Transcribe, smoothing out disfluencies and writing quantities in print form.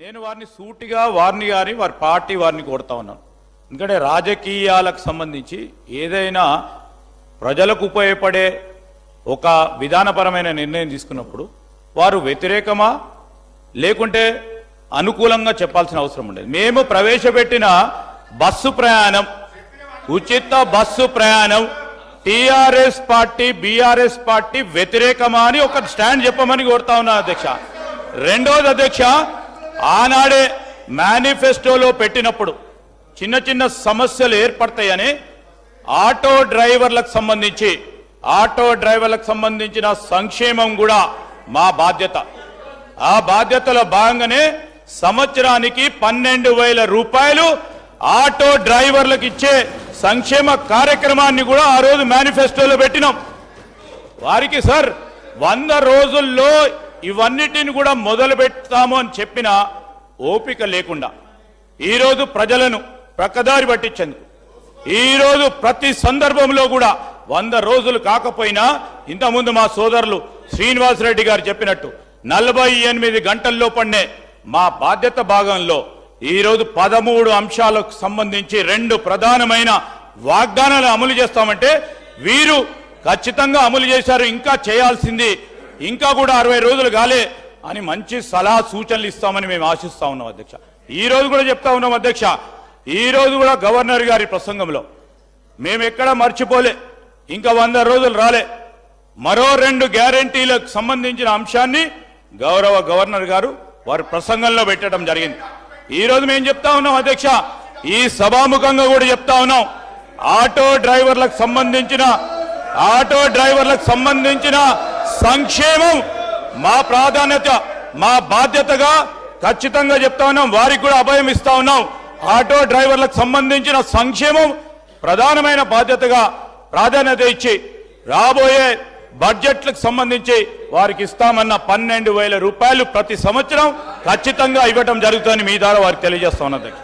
నేను వారిని సూటిగా వారిని గాని వారి పార్టీ వారిని కోరుతా ఉన్నాను. ఎందుకంటే రాజకీయాలకు సంబంధించి ఏదైనా ప్రజలకు ఉపయోగపడే ఒక విధానపరమైన నిర్ణయం తీసుకున్నప్పుడు వారు వ్యతిరేకమా లేకుంటే అనుకూలంగా చెప్పాల్సిన అవసరం ఉండేది. మేము ప్రవేశపెట్టిన బస్సు ప్రయాణం, ఉచిత బస్సు ప్రయాణం టీఆర్ఎస్ పార్టీ బీఆర్ఎస్ పార్టీ వ్యతిరేకమా అని ఒక స్టాండ్ చెప్పమని కోరుతా ఉన్నా అధ్యక్ష. రెండోది అధ్యక్ష, ఆనాడే మేనిఫెస్టోలో పెట్టినప్పుడు చిన్న చిన్న సమస్యలు ఏర్పడతాయని ఆటో డ్రైవర్లకు సంబంధించిన సంక్షేమం కూడా మా బాధ్యత. ఆ బాధ్యతలో భాగంగానే సంవత్సరానికి 12,000 రూపాయలు ఆటో డ్రైవర్లకు ఇచ్చే సంక్షేమ కార్యక్రమాన్ని కూడా ఆ రోజు మేనిఫెస్టోలో పెట్టినాం. వారికి సార్ 100 రోజుల్లో ఇవన్నిటిని కూడా మొదలు పెడతాము అని చెప్పిన ఓపిక లేకుండా ఈరోజు ప్రజలను ప్రక్కదారి పట్టించేందుకు ఈరోజు ప్రతి సందర్భంలో కూడా 100 రోజులు కాకపోయినా ఇంతకుముందు మా సోదరులు శ్రీనివాసరెడ్డి గారు చెప్పినట్టు 48 గంటల్లో పడినే మా బాధ్యత భాగంలో ఈరోజు 13 అంశాలకు సంబంధించి 2 ప్రధానమైన వాగ్దానాలు అమలు చేస్తామంటే వీరు ఖచ్చితంగా అమలు చేశారు. ఇంకా చేయాల్సింది ఇంకా కూడా 60 రోజులు కాలే అని మంచి సలహా సూచనలు ఇస్తామని మేము ఆశిస్తా ఉన్నాం అధ్యక్ష. ఈ రోజు కూడా చెప్తా ఉన్నాం అధ్యక్ష, ఈ రోజు కూడా గవర్నర్ గారి ప్రసంగంలో మేము ఎక్కడా మర్చిపోలే, ఇంకా 100 రోజులు రాలే, మరో 2 గ్యారంటీలకు సంబంధించిన అంశాన్ని గౌరవ గవర్నర్ గారు వారి ప్రసంగంలో పెట్టడం జరిగింది. ఈ రోజు మేము చెప్తా ఉన్నాం అధ్యక్ష, ఈ సభాముఖంగా కూడా చెప్తా ఉన్నాం, ఆటో డ్రైవర్లకు సంబంధించిన సంక్షేమం మా ప్రాధాన్యత, మా బాధ్యతగా ఖచ్చితంగా చెప్తా ఉన్నాం. వారికి కూడా అభయం ఇస్తా ఉన్నాం. ఆటో డ్రైవర్లకు సంబంధించిన సంక్షేమం ప్రధానమైన బాధ్యతగా ప్రాధాన్యత ఇచ్చి రాబోయే బడ్జెట్లకు సంబంధించి వారికి ఇస్తామన్న 12,000 రూపాయలు ప్రతి సంవత్సరం ఖచ్చితంగా ఇవ్వటం జరుగుతుందని మీ ద్వారా వారికి తెలియజేస్తా ఉన్నది.